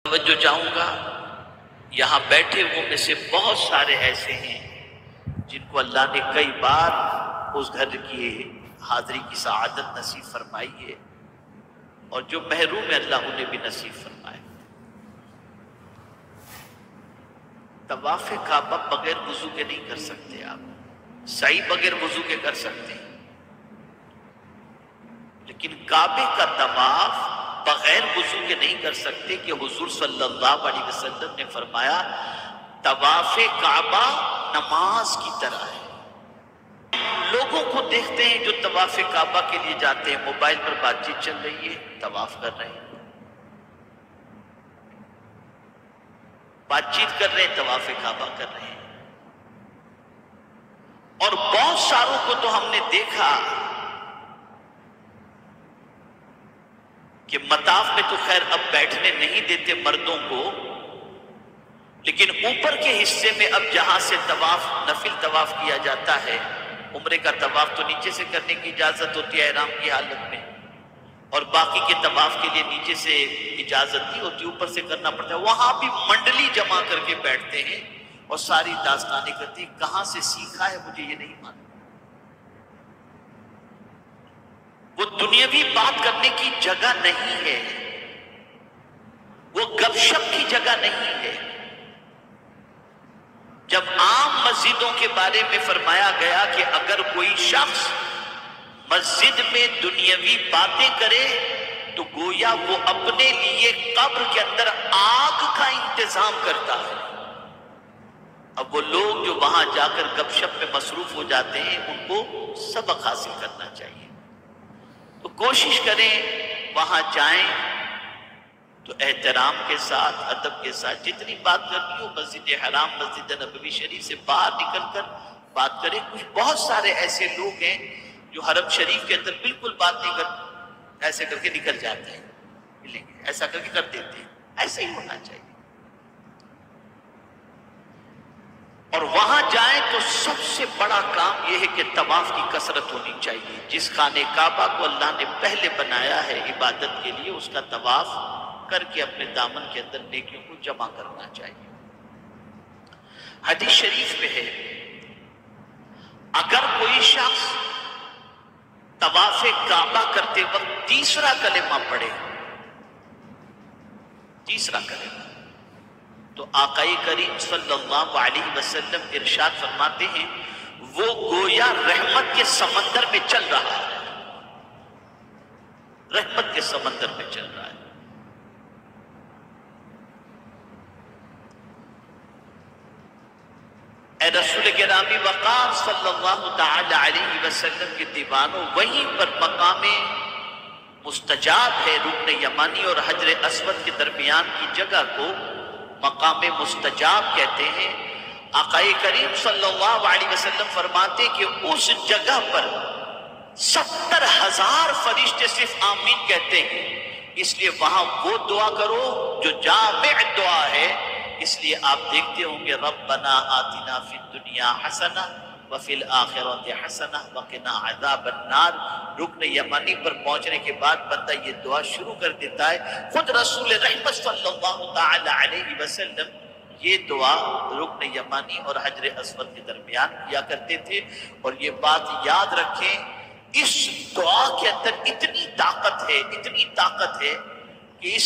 توجہ چاہوں گا، یہاں بیٹھے ہوئے میں سے بہت سارے ایسے ہیں جن کو اللہ نے کئی بار اس گھر کی حاضری کی سعادت نصیب فرمائی ہے، اور جو محروم ہے اللہ انہیں بھی نصیب فرمائے۔ طواف کعبہ بغیر وضو کے نہیں کر سکتے آپ، سعی بغیر وضو کے کر سکتے ہیں، لیکن کعبے کا طواف بغیر وضو کے نہیں کر سکتے، کہ حضور صلی اللہ علیہ وسلم نے فرمایا طواف کعبہ نماز کی طرح ہے۔ لوگوں کو دیکھتے ہیں جو طواف کعبہ کے لیے جاتے ہیں، موبائل پر بات چیت چل رہی ہے، طواف کر رہے ہیں، بات چیت کر رہے ہیں، طواف کعبہ کر رہے ہیں۔ اور بہت ساروں کو تو ہم نے دیکھا کہ مطاف میں تو خیر اب بیٹھنے نہیں دیتے مردوں کو، لیکن اوپر کے حصے میں اب جہاں سے طواف نفل طواف کیا جاتا ہے، عمرے کا طواف تو نیچے سے کرنے کی اجازت ہوتی ہے احرام کی حالت میں، اور باقی کے طواف کے لیے نیچے سے اجازت نہیں ہوتی، اوپر سے کرنا پڑتا ہے۔ وہاں بھی منڈلی جمع کر کے بیٹھتے ہیں اور ساری داستانیں کرتی ہیں۔ کہاں سے سیکھا ہے مجھے یہ نہیں معلوم۔ وہ دنیاوی بات کرنے کی جگہ نہیں ہے، وہ گپ شپ کی جگہ نہیں ہے۔ جب عام مسجدوں کے بارے میں فرمایا گیا کہ اگر کوئی شخص مسجد میں دنیاوی باتیں کرے تو گویا وہ اپنے لیے قبر کے اندر آگ کا انتظام کرتا ہے۔ اب وہ لوگ جو وہاں جا کر گپ شپ میں مصروف ہو جاتے ہیں، ان کو سبق حاصل کرنا چاہیے۔ تو کوشش کریں وہاں جائیں تو احترام کے ساتھ، ادب کے ساتھ، جتنی بات کرنی ہو مسجد حرام مسجد نبوی شریف سے باہر نکل کر بات کریں۔ کچھ بہت سارے ایسے لوگ ہیں جو حرم شریف کے اندر بالکل بات نہیں کر، ایسے کر کے نکل جاتے ہیں، ملیں گے ایسا کر کے کر دیتے ہیں۔ ایسا ہی ہونا چاہیے۔ اور وہاں جائیں تو سب سے بڑا کام یہ ہے کہ طواف کی کثرت ہونی چاہیے۔ جس خانہ کعبہ کو اللہ نے پہلے بنایا ہے عبادت کے لیے، اس کا طواف کر کے اپنے دامن کے اندر نیکیوں کو جمع کرنا چاہیے۔ حدیث شریف میں ہے اگر کوئی شخص طواف کعبہ کرتے وقت تیسرا کلمہ پڑھے، تیسرا کلمہ، تو آقا کریم صلی اللہ علیہ وسلم ارشاد فرماتے ہیں وہ گویا رحمت کے سمندر میں چل رہا ہے، رحمت کے سمندر میں چل رہا ہے۔ اے رسول گرامی وقار صلی اللہ تعالی علیہ وسلم کے دیوانوں، وہیں پر مقام مستجاب ہے، رکن یمانی اور حجر اسود کے درمیان کی جگہ کو مقام مستجاب کہتے ہیں۔ آقا کریم صلی اللہ علیہ وسلم فرماتے کہ اس جگہ پر 70,000 فرشتے صرف آمین کہتے ہیں، اس لیے وہاں وہ دعا کرو جو جامع دعا ہے۔ اس لیے آپ دیکھتے ہوں گے ربنا آتنا فی الدنیا حسنہ وفی الآخرۃ حسنہ وقنا عذاب النار، رکن یمانی پر پہنچنے کے بعد بندہ یہ دعا شروع کر دیتا ہے۔ خود رسول رحمت صلی اللہ تعالی علیہ وسلم یہ دعا رکن یمانی اور حجر اسود کے درمیان کیا کرتے تھے۔ اور یہ بات یاد رکھیں، اس دعا کے اندر اتنی طاقت ہے، اتنی طاقت ہے کہ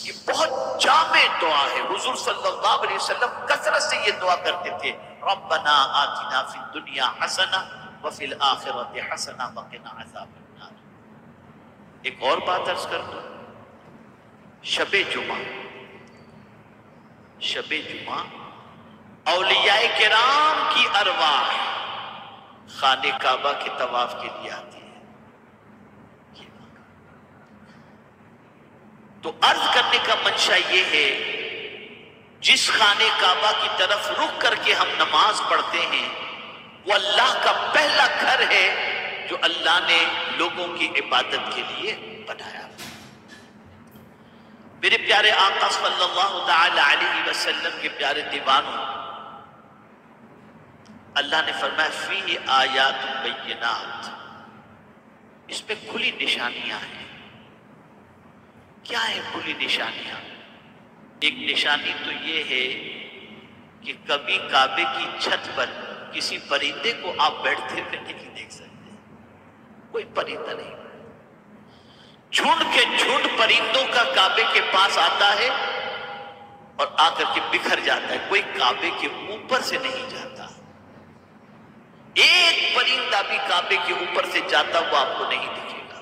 یہ بہت جامع دعا ہے۔ حضور صلی اللہ علیہ وسلم کثرت سے یہ دعا کرتے تھے ربنا آتنا فی الدنیا حسنہ وفی الآخرۃ حسنہ وقنا عذاب النار۔ ایک اور بات عرض کر دوں، شب جمعہ، شب جمعہ اولیاء کرام کی ارواح خانہ کعبہ کے طواف کے لیے آتی ہے۔ تو عرض کرنے کا منشا یہ ہے، جس خانہ کعبہ کی طرف رخ کر کے ہم نماز پڑھتے ہیں وہ اللہ کا پہلا گھر ہے جو اللہ نے لوگوں کی عبادت کے لیے بنایا۔ میرے پیارے آقا صلی اللہ تعالی علیہ وسلم کے پیارے دیوانوں، اللہ نے فرمایا فیہ آیات بینات، اس پہ کھلی نشانیاں ہیں۔ کیا ہیں کھلی نشانیاں؟ ایک نشانی تو یہ ہے کہ کبھی کعبے کی چھت پر کسی پرندے کو آپ بیٹھتے ہوئے نہیں دیکھ سکتے، کوئی پرندہ نہیں، جھنڈ کے جھنڈ پرندوں کا کعبے کے پاس آتا ہے اور آ کر کے بکھر جاتا ہے، کوئی کعبے کے اوپر سے نہیں جاتا، ایک پرندہ بھی کعبے کے اوپر سے جاتا وہ آپ کو نہیں دکھے گا۔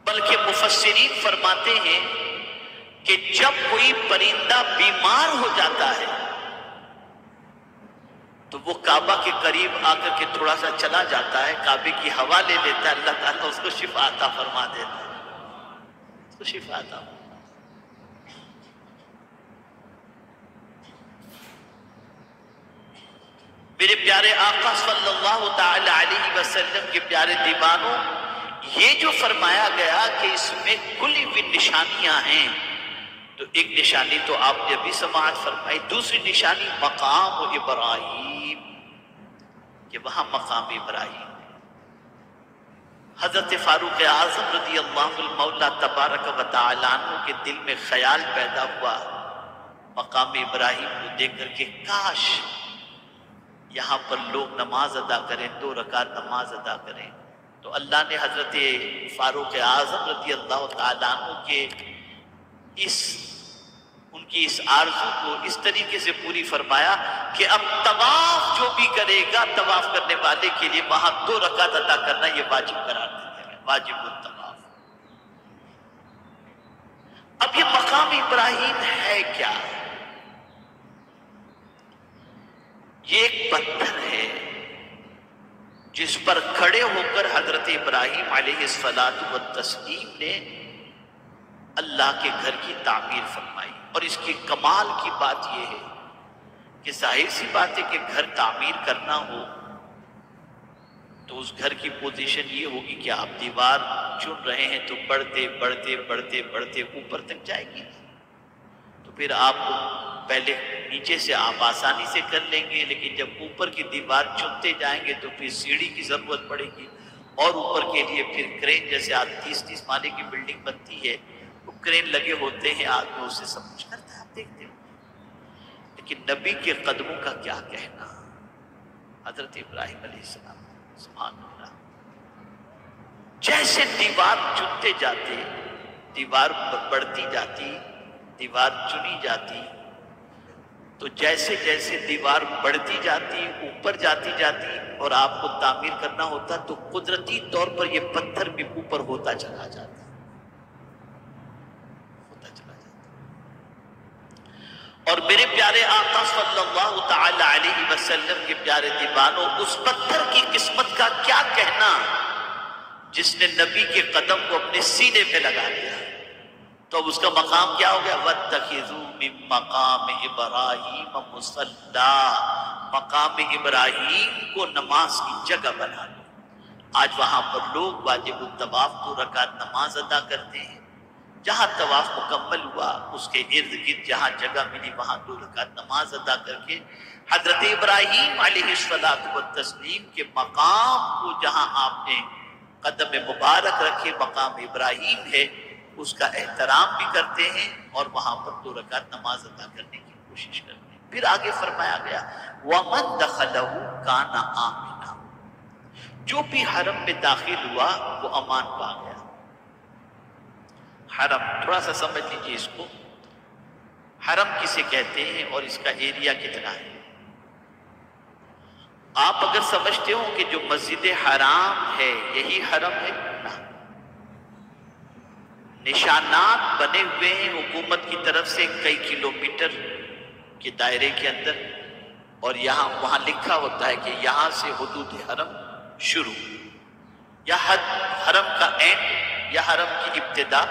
بلکہ مفسرین فرماتے ہیں کہ جب کوئی پرندہ بیمار ہو جاتا ہے تو وہ کعبہ کے قریب آ کر کے تھوڑا سا چلا جاتا ہے، کعبے کی ہوا لے لیتا ہے، اللہ تعالیٰ اس کو شفا عطا فرما دیتا ہے، اس کو شفا عطا فرما۔ میرے پیارے آقا صلی اللہ تعالی علیہ وسلم کے پیارے دیوانوں، یہ جو فرمایا گیا کہ اس میں کھلی ہوئی نشانیاں ہیں، تو ایک نشانی تو آپ نے ابھی سماعت فرمائی، دوسری نشانی مقام ابراہیم، کہ وہاں مقام ابراہیم حضرت فاروق اعظم رضی اللہ المولا تبارک و تعالی عنہ کے دل میں خیال پیدا ہوا مقام ابراہیم کو دیکھ کر کے کاش یہاں پر لوگ نماز ادا کریں، 2 رکعت نماز ادا کریں۔ تو اللہ نے حضرت فاروق اعظم رضی اللہ تعالیٰ عنہ کے ان کی اس آرزو کو اس طریقے سے پوری فرمایا کہ اب طواف جو بھی کرے گا، طواف کرنے والے کے لیے وہاں 2 رکعت ادا کرنا یہ واجب قرار دیتے ہیں، واجب الطواف۔ اب یہ مقام ابراہیم ہے کیا؟ یہ ایک پتھر ہے جس پر کھڑے ہو کر حضرت ابراہیم علیہ الصلاۃ والتسلیم نے اللہ کے گھر کی تعمیر فرمائی۔ اور اس کی کمال کی بات یہ ہے کہ ظاہر سی بات ہے کہ گھر تعمیر کرنا ہو تو اس گھر کی پوزیشن یہ ہوگی کہ آپ دیوار چن رہے ہیں تو بڑھتے بڑھتے بڑھتے بڑھتے اوپر تک جائے گی، تو پھر آپ پہلے نیچے سے آپ آسانی سے کر لیں گے، لیکن جب اوپر کی دیوار چنتے جائیں گے تو پھر سیڑھی کی ضرورت پڑے گی، اور اوپر کے لیے پھر کرین، جیسے آج 30 مالے کی بلڈنگ بنتی ہے تو کرین لگے ہوتے ہیں، آدمی اس سے سب کچھ کرتا ہے، آپ دیکھتے ہیں۔ لیکن نبی کے قدموں کا کیا کہنا، حضرت ابراہیم علیہ السلام، سبحان اللہ، جیسے دیوار چنتے جاتے، دیوار بڑھتی جاتی، دیوار چنی جاتی، تو جیسے جیسے دیوار بڑھتی جاتی، اوپر جاتی جاتی، اور آپ کو تعمیر کرنا ہوتا تو قدرتی طور پر یہ پتھر بھی اوپر ہوتا چلا جاتا، اور میرے پیارے آقا صلی اللہ تعالی علیہ وسلم کے پیارے دیوانوں، اس پتھر کی قسمت کا کیا کہنا جس نے نبی کے قدم کو اپنے سینے پہ لگا دیا، تو اب اس کا مقام کیا ہو گیا؟ وَاتَّخِذُوا مِن مَقَامِ إِبْرَاهِيمَ مُصَلًّى، مقام ابراہیم کو نماز کی جگہ بنا لو۔ آج وہاں پر لوگ واجب الطواف 2 رکعت نماز ادا کرتے ہیں، جہاں طواف مکمل ہوا اس کے ارد گرد جہاں جگہ ملی وہاں 2 رکعت نماز ادا کر کے حضرت ابراہیم علیہ الصلاۃ والتسلیم کے مقام کو جہاں آپ نے قدم مبارک رکھے، مقام ابراہیم ہے، اس کا احترام بھی کرتے ہیں اور وہاں پر 2 رکعت نماز ادا کرنے کی کوشش کرتے ہیں۔ پھر آگے فرمایا گیا وَمَن دَخَلَهُ كَانَ آمِنًا، جو بھی حرم میں داخل ہوا وہ امان پا گیا۔ حرم تھوڑا سا سمجھ لیجیے اس کو، حرم کسے کہتے ہیں اور اس کا ایریا کتنا ہے؟ آپ اگر سمجھتے ہو کہ جو مسجد حرام ہے یہی حرم ہے، نہ، نشانات بنے ہوئے ہیں حکومت کی طرف سے کئی کلومیٹر کے دائرے کے اندر، اور وہاں لکھا ہوتا ہے کہ یہاں سے حدود حرم شروع، یا حد حرم کا اینڈ یا حرم کی ابتدا،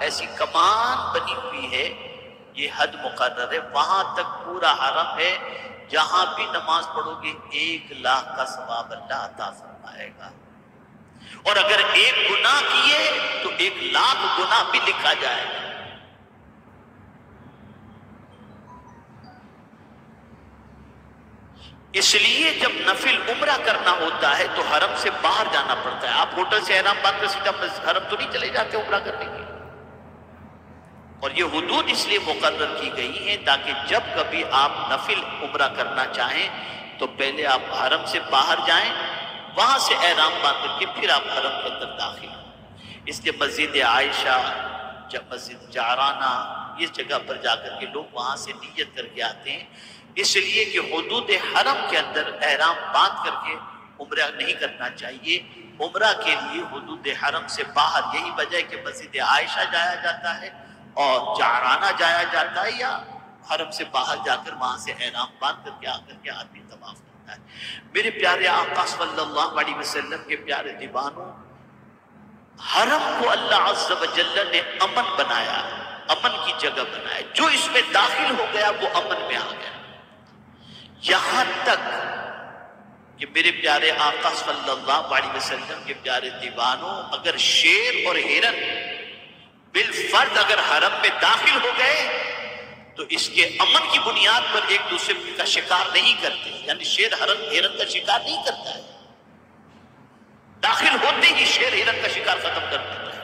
ایسی کمان بنی ہوئی ہے، یہ حد مقرر ہے، وہاں تک پورا حرم ہے، جہاں بھی نماز پڑھو گے 1,00,000 کا ثواب اللہ عطا فرمائے گا، اور اگر 1 گناہ کیے تو 1,00,000 گناہ بھی لکھا جائے گا۔ اس لیے جب نفل عمرہ کرنا ہوتا ہے تو حرم سے باہر جانا پڑتا ہے۔ آپ ہوٹل سے احرام باندھ کر سیدھا حرم تو نہیں چلے جاتے عمرہ کرنے کے، اور یہ حدود اس لیے مقرر کی گئی ہیں تاکہ جب کبھی آپ نفل عمرہ کرنا چاہیں تو پہلے آپ حرم سے باہر جائیں، وہاں سے احرام باندھ کر کے پھر آپ حرم کے اندر داخل ہوں۔ اس لیے مسجد عائشہ، مسجد جعرانہ، اس جگہ پر جا کر کے لوگ وہاں سے نیت کر کے آتے ہیں، اس لیے کہ حدود حرم کے اندر احرام باندھ کر کے عمرہ نہیں کرنا چاہیے۔ عمرہ کے لیے حدود حرم سے باہر، یہی وجہ ہے کہ مسجد عائشہ جایا جاتا ہے اور جعرانہ جایا جاتا ہے، یا حرم سے باہر جا کر وہاں سے احرام باندھ کر کے آ کر کے آدمی طواف کرتا ہے۔ میرے پیارے آقا صلی اللہ علیہ وسلم کے پیارے دیوانوں، حرم کو اللہ عز و جل نے امن بنایا، امن کی جگہ بنایا، جو اس میں داخل ہو گیا وہ امن میں آ گیا۔ یہاں تک کہ میرے پیارے آقا صلی اللہ علیہ وسلم کے پیارے دیوانوں، اگر شیر اور ہرن بالفرد اگر حرم میں داخل ہو گئے تو اس کے امن کی بنیاد پر ایک دوسرے کا شکار نہیں کرتے، یعنی شیر ہرن کا شکار نہیں کرتا ہے، داخل ہوتے ہی شیر ہرن کا شکار ختم کر دیتا ہے،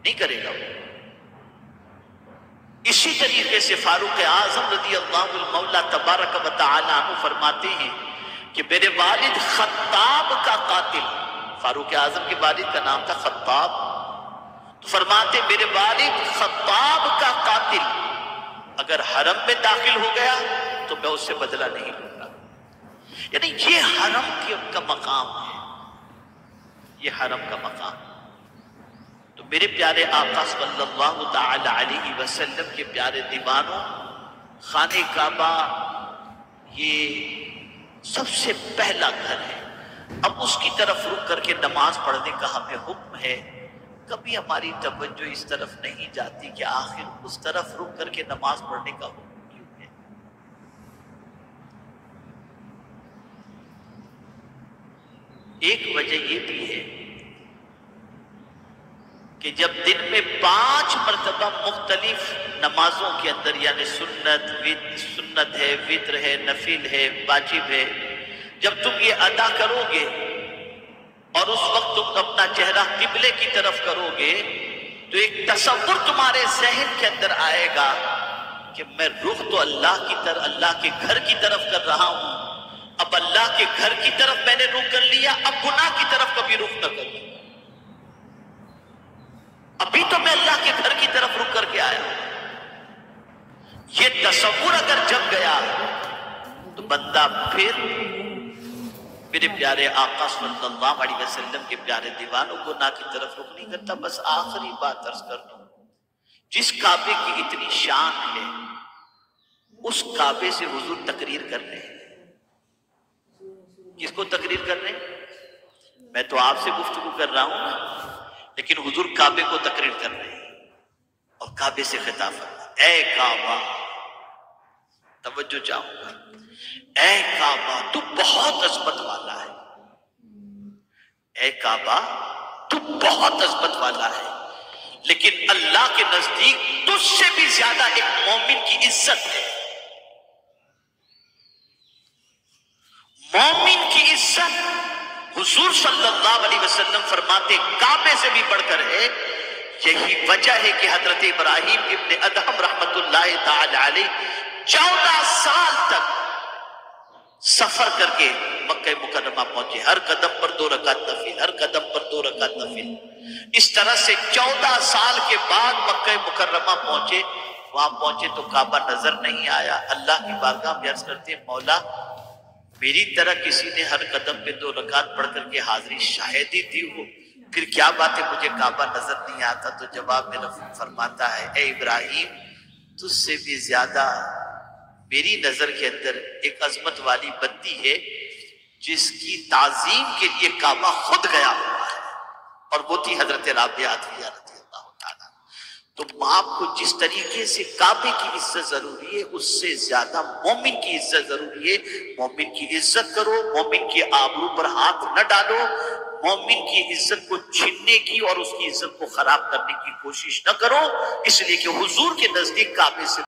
نہیں کرے گا وہ۔ اسی طریقے سے فاروق اعظم رضی اللہ المولا تبارک و تعالی عنہ فرماتے ہیں کہ میرے والد خطاب کا قاتل، فاروق اعظم کے والد کا نام تھا خطاب، تو فرماتے میرے والد خطاب کا قاتل اگر حرم میں داخل ہو گیا تو میں اس سے بدلہ نہیں لوں گا۔ یعنی یہ حرم کا مقام ہے، یہ حرم کا مقام۔ تو میرے پیارے آقا صلی اللہ تعالی علیہ وسلم کے پیارے دیوانوں، خانہ کعبہ یہ سب سے پہلا گھر ہے۔ اب اس کی طرف رک کر کے نماز پڑھنے کا ہمیں حکم ہے، کبھی ہماری توجہ اس طرف نہیں جاتی کہ آخر اس طرف رک کر کے نماز پڑھنے کا حکم کیوں ہے۔ ایک وجہ یہ بھی ہے کہ جب دن میں 5 مرتبہ مختلف نمازوں کے اندر، یعنی سنت ہے، وتر ہے، نفل ہے، واجب ہے، جب تم یہ ادا کرو گے اور اس وقت تم اپنا چہرہ قبلے کی طرف کرو گے تو ایک تصور تمہارے ذہن کے اندر آئے گا کہ میں رخ تو اللہ کے گھر کی طرف کر رہا ہوں، اب اللہ کے گھر کی طرف میں نے رخ کر لیا، اب گناہ کی طرف کبھی رخ نہ کروں۔ ابھی تو میں اللہ کے گھر کی طرف رک کر کے آیا ہوں۔ یہ تصور اگر جگ گیا تو بندہ پھر میرے پیارے آقا صلی اللہ علیہ وسلم کے پیارے دیوانوں گناہ کی طرف رخ نہیں کرتا۔ بس آخری بات عرض کر دوں، جس کعبے کی اتنی شان ہے اس کعبے سے حضور تقریر کر رہے ہیں۔ کس کو تقریر کر رہے ہیں؟ میں تو آپ سے گفتگو کر رہا ہوں نا، لیکن حضور کعبے کو تقریر کر رہے ہیں اور کعبے سے خطاب فرما، اے کعبہ، توجہ چاہوں گا، اے کعبہ تو بہت عظمت والا ہے، اے کعبہ تو بہت عظمت والا ہے، لیکن اللہ کے نزدیک تجھ سے بھی زیادہ ایک مومن کی عزت ہے۔ مومن کی عزت حضور صلی اللہ علیہ وسلم فرماتے کعبے سے بھی بڑھ کر ہے۔ یہی وجہ ہے کہ حضرت ابراہیم ابن ادہم رحمت اللہ تعالی علیہ 14 سال تک سفر کر کے مکہ مکرمہ پہنچے، ہر قدم پر 2 رکعت نفل، ہر قدم پر 2 رکعت نفل۔ اس طرح سے 14 سال کے بعد مکہ مکرمہ پہنچے۔ وہاں پہنچے تو کعبہ نظر نہیں آیا۔ اللہ کی بارگاہ میں عرض کرتے ہیں، مولا میری طرح کسی نے ہر قدم پہ 2 رکعت پڑھ کر کے حاضری شاہدی دی ہو، پھر کیا بات ہے مجھے کعبہ نظر نہیں آتا؟ تو جواب میں فرماتا ہے، اے ابراہیم تجھ سے بھی زیادہ میری نظر کے اندر ایک عظمت والی بندی ہے جس کی تعظیم کے لیے کعبہ خود گیا ہوا ہے، اور وہ تھی حضرت رابعہ عطیہ رضی اللہ تعالیٰ۔ تو آپ کو جس طریقے سے کعبے کی عزت ضروری ہے اس سے زیادہ مومن کی عزت ضروری ہے۔ مومن کی عزت کرو، مومن کی آبرو پر ہاتھ نہ ڈالو، مومن کی عزت کو چھیننے کی اور اس کی عزت کو خراب کرنے کی کوشش نہ کرو، اس لیے کہ حضور کے نزدیک کعبے سے